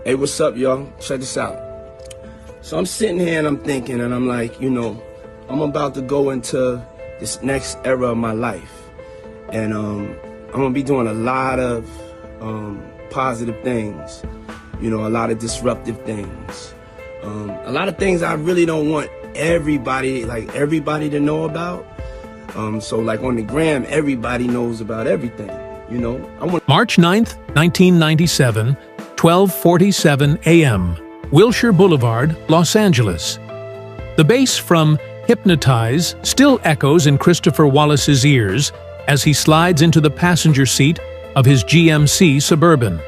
Hey, what's up, y'all? Check this out. So I'm sitting here and I'm thinking, and I'm like, I'm about to go into this next era of my life. And I'm gonna be doing a lot of positive things, a lot of disruptive things. A lot of things I really don't want everybody to know about. So like on the gram, everybody knows about everything, March 9th, 1997, 12:47 a.m., Wilshire Boulevard, Los Angeles. The bass from Hypnotize still echoes in Christopher Wallace's ears as he slides into the passenger seat of his GMC Suburban.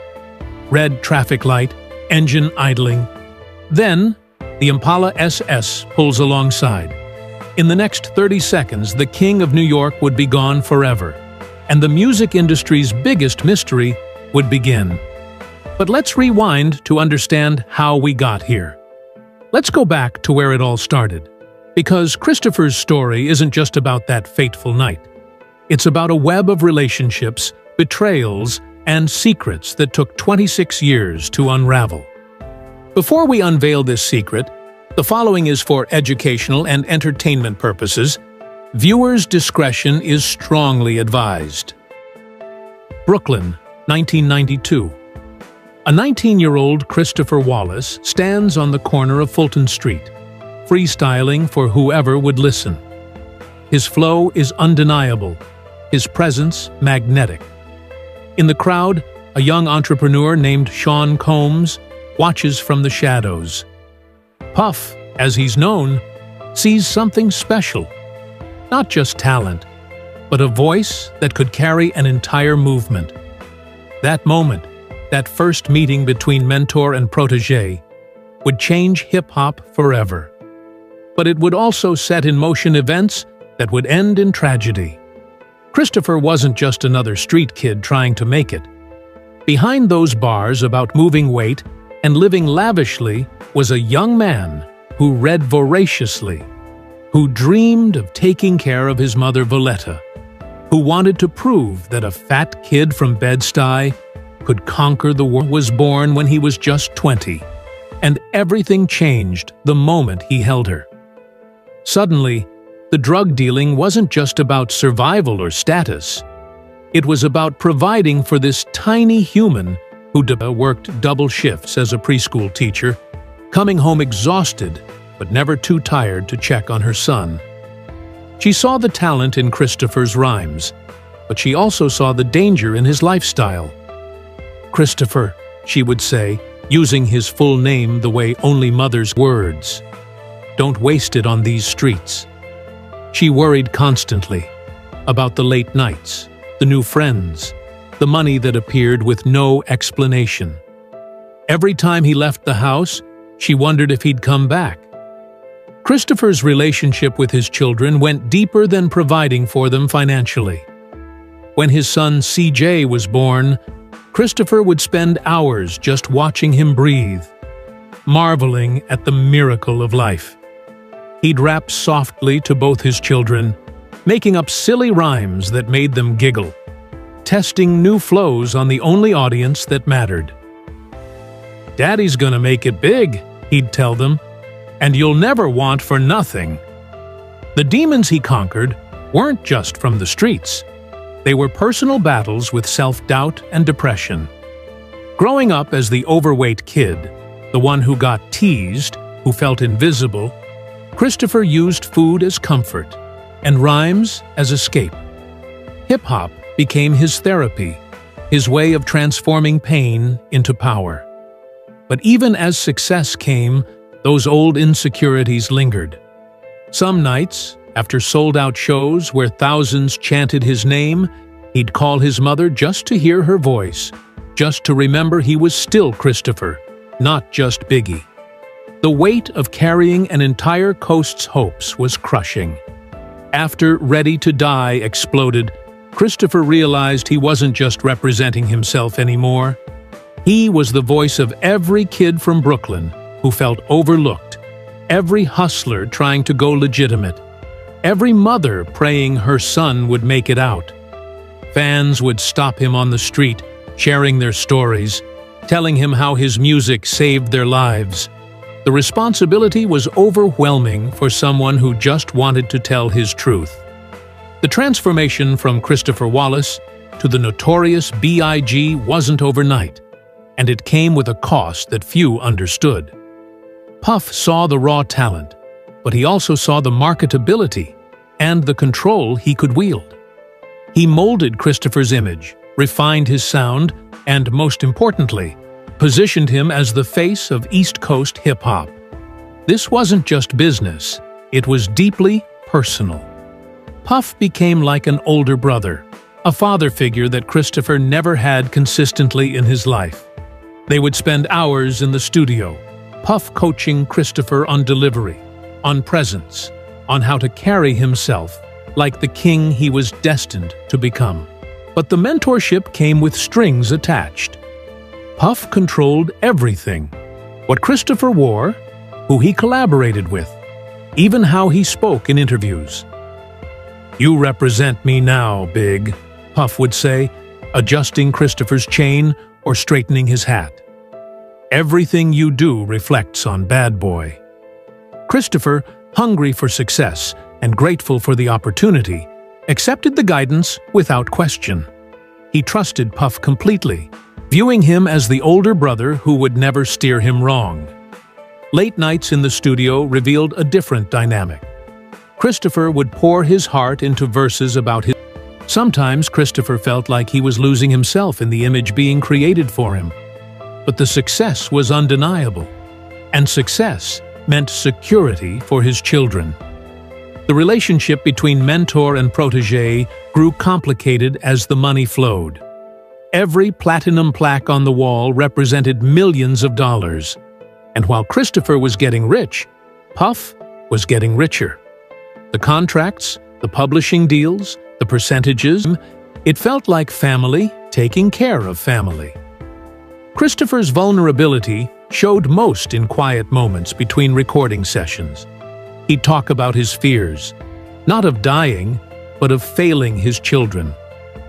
Red traffic light, engine idling. Then, the Impala SS pulls alongside. In the next 30 seconds, the King of New York would be gone forever, and the music industry's biggest mystery would begin. But let's rewind to understand how we got here. Let's go back to where it all started, because Christopher's story isn't just about that fateful night. It's about a web of relationships, betrayals, and secrets that took 26 years to unravel. Before we unveil this secret, the following is for educational and entertainment purposes. Viewers' discretion is strongly advised. Brooklyn, 1992. A 19-year-old Christopher Wallace stands on the corner of Fulton Street, freestyling for whoever would listen. His flow is undeniable, his presence magnetic. In the crowd, a young entrepreneur named Sean Combs watches from the shadows. Puff, as he's known, sees something special. Not just talent, but a voice that could carry an entire movement. That moment, that first meeting between mentor and protege, would change hip-hop forever. But it would also set in motion events that would end in tragedy. Christopher wasn't just another street kid trying to make it. Behind those bars about moving weight and living lavishly was a young man who read voraciously, who dreamed of taking care of his mother Valletta, who wanted to prove that a fat kid from Bed-Stuy could conquer the world. Was born when he was just 20, and everything changed the moment he held her. Suddenly, the drug dealing wasn't just about survival or status. It was about providing for this tiny human who worked double shifts as a preschool teacher, coming home exhausted but never too tired to check on her son. She saw the talent in Christopher's rhymes, but she also saw the danger in his lifestyle. "Christopher," she would say, using his full name the way only mothers words. "Don't waste it on these streets." She worried constantly about the late nights, the new friends, the money that appeared with no explanation. Every time he left the house, she wondered if he'd come back. Christopher's relationship with his children went deeper than providing for them financially. When his son CJ was born, Christopher would spend hours just watching him breathe, marveling at the miracle of life. He'd rap softly to both his children, making up silly rhymes that made them giggle, testing new flows on the only audience that mattered. "Daddy's gonna make it big," he'd tell them, "and you'll never want for nothing." The demons he conquered weren't just from the streets. They were personal battles with self-doubt and depression. Growing up as the overweight kid, the one who got teased, who felt invisible, Christopher used food as comfort and rhymes as escape. Hip-hop became his therapy, his way of transforming pain into power. But even as success came, those old insecurities lingered. Some nights, after sold-out shows where thousands chanted his name, he'd call his mother just to hear her voice, just to remember he was still Christopher, not just Biggie. The weight of carrying an entire coast's hopes was crushing. After Ready to Die exploded, Christopher realized he wasn't just representing himself anymore. He was the voice of every kid from Brooklyn who felt overlooked, every hustler trying to go legitimate, every mother praying her son would make it out. Fans would stop him on the street, sharing their stories, telling him how his music saved their lives. The responsibility was overwhelming for someone who just wanted to tell his truth. The transformation from Christopher Wallace to the notorious B.I.G. wasn't overnight, and it came with a cost that few understood. Puff saw the raw talent, but he also saw the marketability and the control he could wield. He molded Christopher's image, refined his sound, and, most importantly, positioned him as the face of East Coast hip-hop. This wasn't just business, it was deeply personal. Puff became like an older brother, a father figure that Christopher never had consistently in his life. They would spend hours in the studio, Puff coaching Christopher on delivery, on presence, on how to carry himself like the king he was destined to become. But the mentorship came with strings attached. Puff controlled everything: what Christopher wore, who he collaborated with, even how he spoke in interviews. "You represent me now, Big," Puff would say, adjusting Christopher's chain or straightening his hat. "Everything you do reflects on Bad Boy." Christopher, hungry for success and grateful for the opportunity, accepted the guidance without question. He trusted Puff completely, viewing him as the older brother who would never steer him wrong. Late nights in the studio revealed a different dynamic. Christopher would pour his heart into verses about his... Sometimes Christopher felt like he was losing himself in the image being created for him. But the success was undeniable, and success meant security for his children. The relationship between mentor and protege grew complicated as the money flowed. Every platinum plaque on the wall represented millions of dollars. And while Christopher was getting rich, Puff was getting richer. The contracts, the publishing deals, the percentages, it felt like family taking care of family. Christopher's vulnerability showed most in quiet moments between recording sessions. He'd talk about his fears, not of dying, but of failing his children,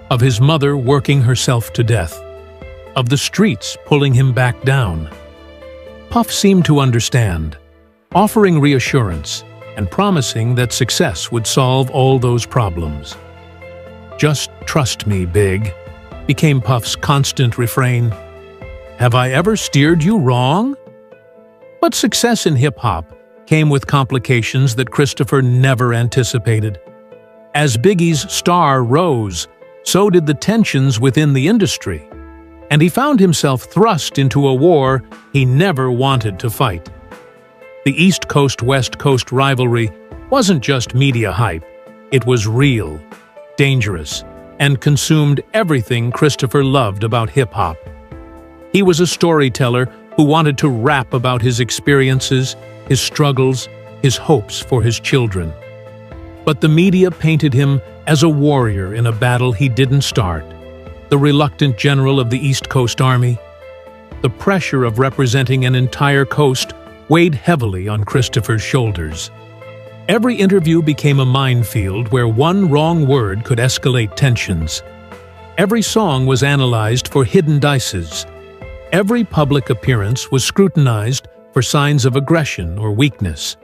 of his mother working herself to death, of the streets pulling him back down. Puff seemed to understand, offering reassurance and promising that success would solve all those problems. "Just trust me, Big," became Puff's constant refrain. "Have I ever steered you wrong?" But success in hip-hop came with complications that Christopher never anticipated. As Biggie's star rose, so did the tensions within the industry, and he found himself thrust into a war he never wanted to fight. The East Coast-West Coast rivalry wasn't just media hype, it was real, dangerous, and consumed everything Christopher loved about hip-hop. He was a storyteller who wanted to rap about his experiences, his struggles, his hopes for his children. But the media painted him as a warrior in a battle he didn't start, the reluctant general of the East Coast Army. The pressure of representing an entire coast weighed heavily on Christopher's shoulders. Every interview became a minefield where one wrong word could escalate tensions. Every song was analyzed for hidden dices. Every public appearance was scrutinized for signs of aggression or weakness.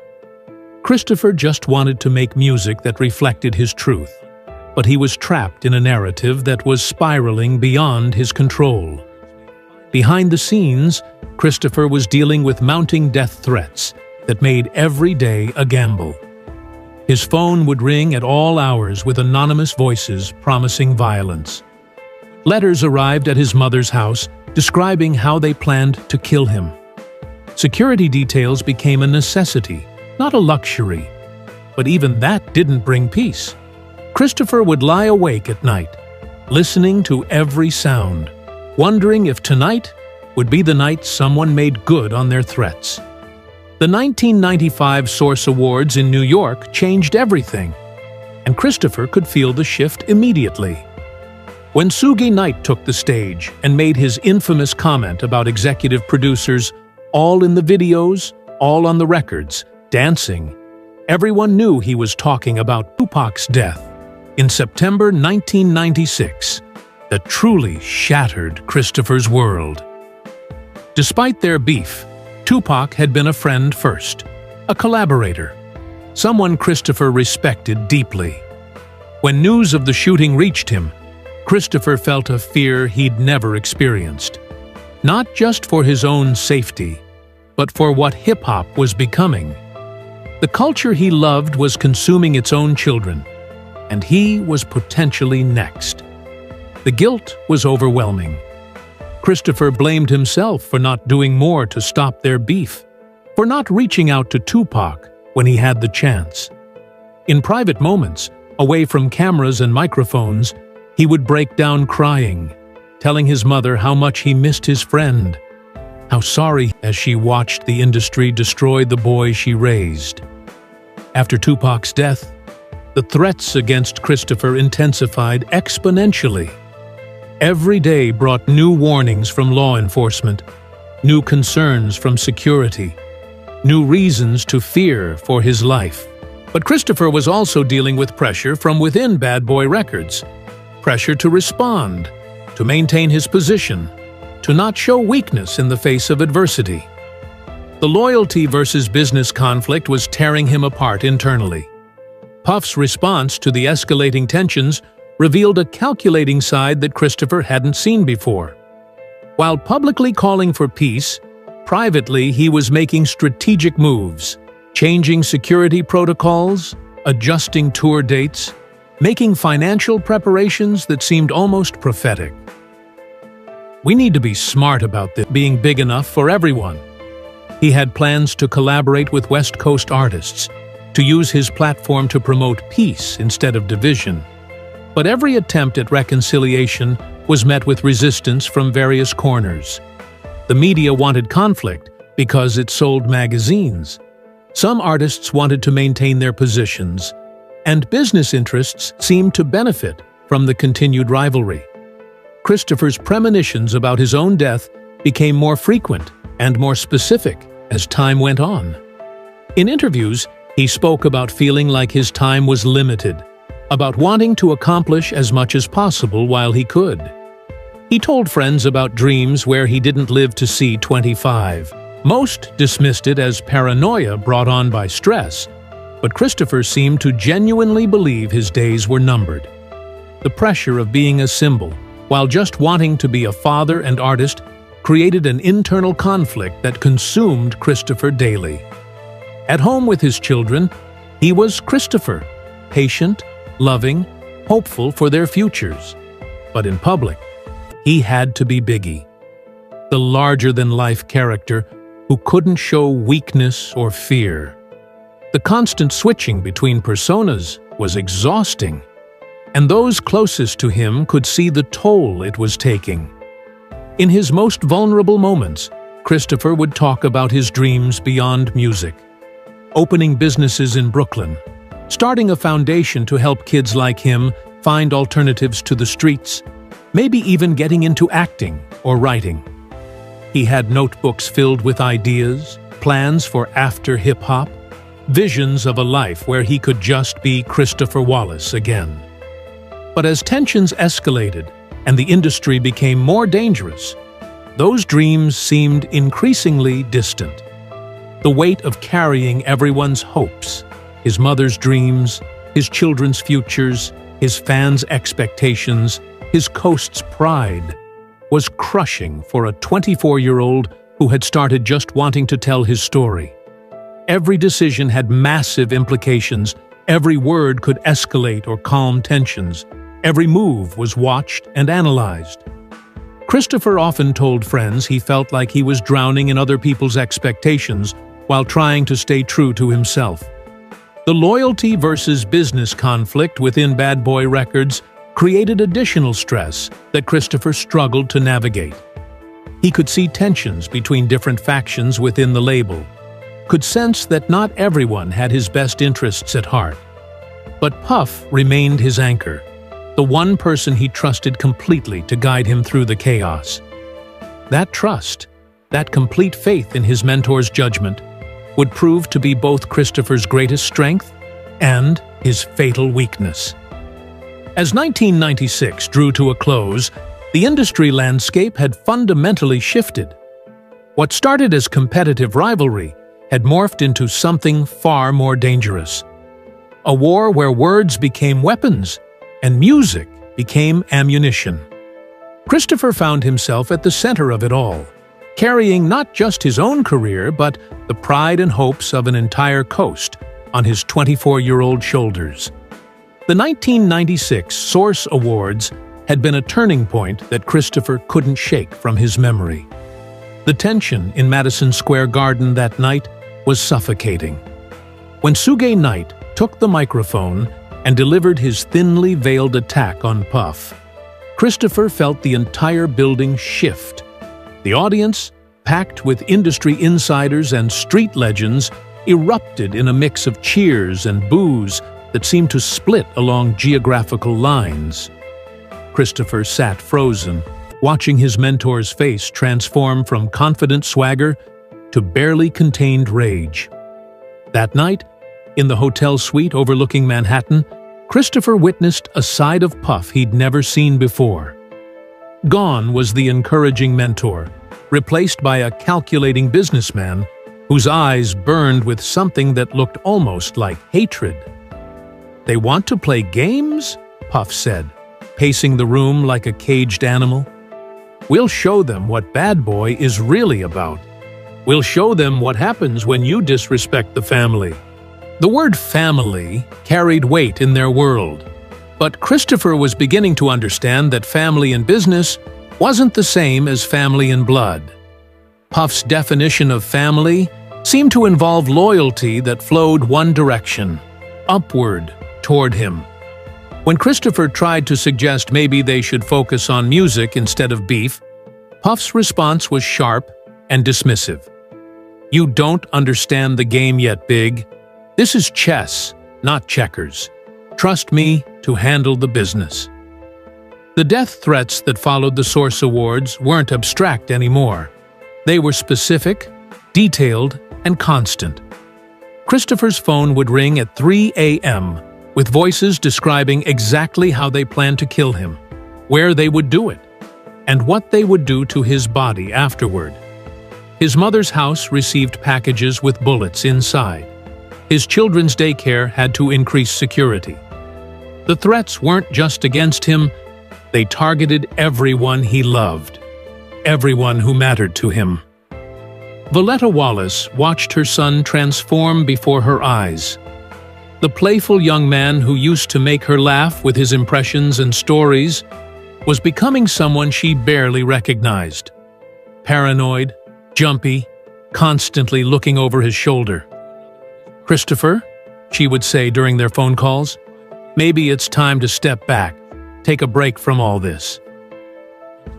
Christopher just wanted to make music that reflected his truth, but he was trapped in a narrative that was spiraling beyond his control. Behind the scenes, Christopher was dealing with mounting death threats that made every day a gamble. His phone would ring at all hours with anonymous voices promising violence. Letters arrived at his mother's house describing how they planned to kill him. Security details became a necessity, not a luxury. But even that didn't bring peace. Christopher would lie awake at night, listening to every sound, wondering if tonight would be the night someone made good on their threats. The 1995 Source Awards in New York changed everything, and Christopher could feel the shift immediately. When Suge Knight took the stage and made his infamous comment about executive producers all in the videos, all on the records, dancing, everyone knew he was talking about Tupac's death in September 1996, that truly shattered Christopher's world. Despite their beef, Tupac had been a friend first, a collaborator, someone Christopher respected deeply. When news of the shooting reached him, Christopher felt a fear he'd never experienced. Not just for his own safety, but for what hip-hop was becoming. The culture he loved was consuming its own children, and he was potentially next. The guilt was overwhelming. Christopher blamed himself for not doing more to stop their beef, for not reaching out to Tupac when he had the chance. In private moments, away from cameras and microphones, he would break down crying, telling his mother how much he missed his friend, how sorry as she watched the industry destroy the boy she raised. After Tupac's death, the threats against Christopher intensified exponentially. Every day brought new warnings from law enforcement, new concerns from security, new reasons to fear for his life. But Christopher was also dealing with pressure from within Bad Boy Records. Pressure to respond, to maintain his position, to not show weakness in the face of adversity. The loyalty versus business conflict was tearing him apart internally. Puff's response to the escalating tensions revealed a calculating side that Christopher hadn't seen before. While publicly calling for peace, privately he was making strategic moves, changing security protocols, adjusting tour dates, making financial preparations that seemed almost prophetic. We need to be smart about this being big enough for everyone. He had plans to collaborate with West Coast artists, to use his platform to promote peace instead of division. But every attempt at reconciliation was met with resistance from various corners. The media wanted conflict because it sold magazines. Some artists wanted to maintain their positions, and business interests seemed to benefit from the continued rivalry. Christopher's premonitions about his own death became more frequent and more specific as time went on. In interviews, he spoke about feeling like his time was limited, about wanting to accomplish as much as possible while he could. He told friends about dreams where he didn't live to see 25. Most dismissed it as paranoia brought on by stress, but Christopher seemed to genuinely believe his days were numbered. The pressure of being a symbol, while just wanting to be a father and artist, created an internal conflict that consumed Christopher daily. At home with his children, he was Christopher, patient, loving, hopeful for their futures. But in public, he had to be Biggie, the larger-than-life character who couldn't show weakness or fear. The constant switching between personas was exhausting, and those closest to him could see the toll it was taking. In his most vulnerable moments, Christopher would talk about his dreams beyond music, opening businesses in Brooklyn, starting a foundation to help kids like him find alternatives to the streets, maybe even getting into acting or writing. He had notebooks filled with ideas, plans for after hip-hop, visions of a life where he could just be Christopher Wallace again. But as tensions escalated and the industry became more dangerous, those dreams seemed increasingly distant. The weight of carrying everyone's hopes, his mother's dreams, his children's futures, his fans' expectations, his coast's pride, was crushing for a 24-year-old who had started just wanting to tell his story. Every decision had massive implications. Every word could escalate or calm tensions. Every move was watched and analyzed. Christopher often told friends he felt like he was drowning in other people's expectations while trying to stay true to himself. The loyalty versus business conflict within Bad Boy Records created additional stress that Christopher struggled to navigate. He could see tensions between different factions within the label, could sense that not everyone had his best interests at heart. But Puff remained his anchor, the one person he trusted completely to guide him through the chaos. That trust, that complete faith in his mentor's judgment, would prove to be both Christopher's greatest strength and his fatal weakness. As 1996 drew to a close, the industry landscape had fundamentally shifted. What started as competitive rivalry had morphed into something far more dangerous. A war where words became weapons and music became ammunition. Christopher found himself at the center of it all, carrying not just his own career but the pride and hopes of an entire coast on his 24-year-old shoulders. The 1996 Source Awards had been a turning point that Christopher couldn't shake from his memory. The tension in Madison Square Garden that night was suffocating. When Suge Knight took the microphone and delivered his thinly veiled attack on Puff, Christopher felt the entire building shift. The audience, packed with industry insiders and street legends, erupted in a mix of cheers and boos that seemed to split along geographical lines. Christopher sat frozen, watching his mentor's face transform from confident swagger to barely contained rage. That night, in the hotel suite overlooking Manhattan, Christopher witnessed a side of Puff he'd never seen before. Gone was the encouraging mentor, replaced by a calculating businessman whose eyes burned with something that looked almost like hatred. "They want to play games?" Puff said, pacing the room like a caged animal. "We'll show them what Bad Boy is really about. We'll show them what happens when you disrespect the family." The word family carried weight in their world, but Christopher was beginning to understand that family in business wasn't the same as family in blood. Puff's definition of family seemed to involve loyalty that flowed one direction, upward toward him. When Christopher tried to suggest maybe they should focus on music instead of beef, Puff's response was sharp and dismissive. "You don't understand the game yet, Big. This is chess, not checkers. Trust me to handle the business." The death threats that followed the Source Awards weren't abstract anymore. They were specific, detailed, and constant. Christopher's phone would ring at 3 a.m., with voices describing exactly how they planned to kill him, where they would do it, and what they would do to his body afterward. His mother's house received packages with bullets inside. His children's daycare had to increase security. The threats weren't just against him, they targeted everyone he loved, everyone who mattered to him. Valletta Wallace watched her son transform before her eyes. The playful young man who used to make her laugh with his impressions and stories was becoming someone she barely recognized. Paranoid, jumpy, constantly looking over his shoulder. "Christopher," she would say during their phone calls, "maybe it's time to step back, take a break from all this."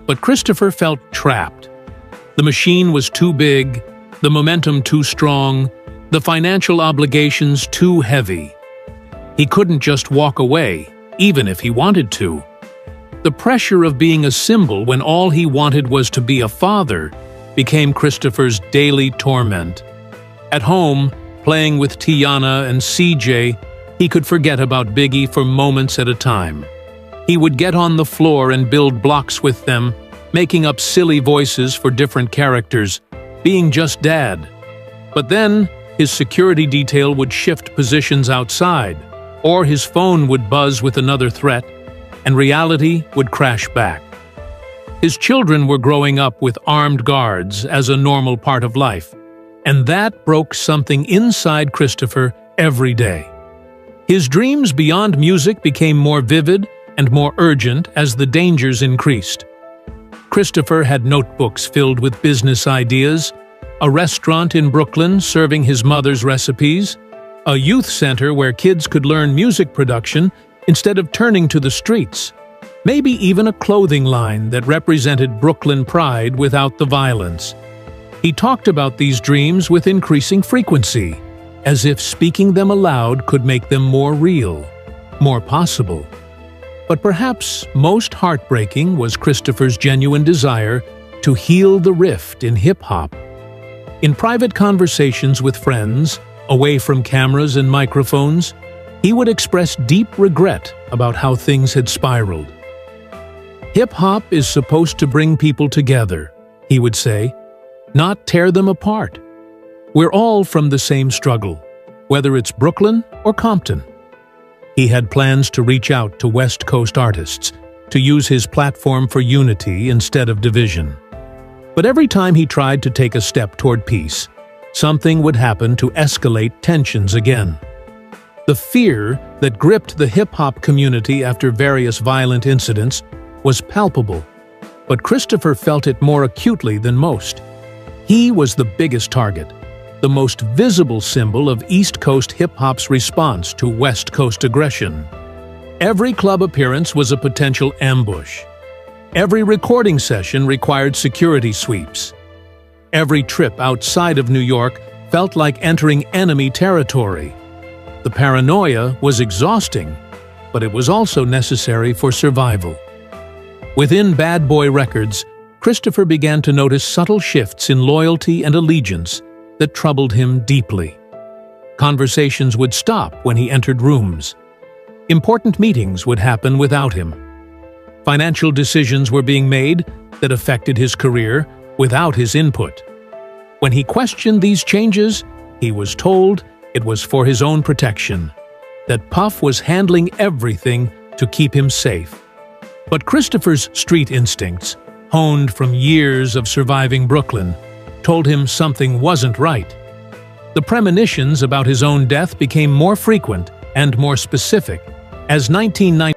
But Christopher felt trapped. The machine was too big, the momentum too strong, the financial obligations too heavy. He couldn't just walk away, even if he wanted to. The pressure of being a symbol when all he wanted was to be a father became Christopher's daily torment. At home, playing with T'yanna and CJ, he could forget about Biggie for moments at a time. He would get on the floor and build blocks with them, making up silly voices for different characters, being just dad. But then, his security detail would shift positions outside, or his phone would buzz with another threat, and reality would crash back. His children were growing up with armed guards as a normal part of life, and that broke something inside Christopher every day. His dreams beyond music became more vivid and more urgent as the dangers increased. Christopher had notebooks filled with business ideas, a restaurant in Brooklyn serving his mother's recipes, a youth center where kids could learn music production instead of turning to the streets, maybe even a clothing line that represented Brooklyn pride without the violence. He talked about these dreams with increasing frequency, as if speaking them aloud could make them more real, more possible. But perhaps most heartbreaking was Christopher's genuine desire to heal the rift in hip-hop. In private conversations with friends, away from cameras and microphones, he would express deep regret about how things had spiraled. "Hip-hop is supposed to bring people together," he would say, not tear them apart. We're all from the same struggle, whether it's Brooklyn or Compton. He had plans to reach out to West Coast artists, to use his platform for unity instead of division. But every time he tried to take a step toward peace, something would happen to escalate tensions again. The fear that gripped the hip-hop community after various violent incidents was palpable, but Christopher felt it more acutely than most. He was the biggest target, the most visible symbol of East Coast hip-hop's response to West Coast aggression. Every club appearance was a potential ambush. Every recording session required security sweeps. Every trip outside of New York felt like entering enemy territory. The paranoia was exhausting, but it was also necessary for survival. Within Bad Boy Records, Christopher began to notice subtle shifts in loyalty and allegiance that troubled him deeply. Conversations would stop when he entered rooms. Important meetings would happen without him. Financial decisions were being made that affected his career without his input. When he questioned these changes, he was told it was for his own protection, that Puff was handling everything to keep him safe. But Christopher's street instincts, honed from years of surviving Brooklyn, told him something wasn't right. The premonitions about his own death became more frequent and more specific as 1990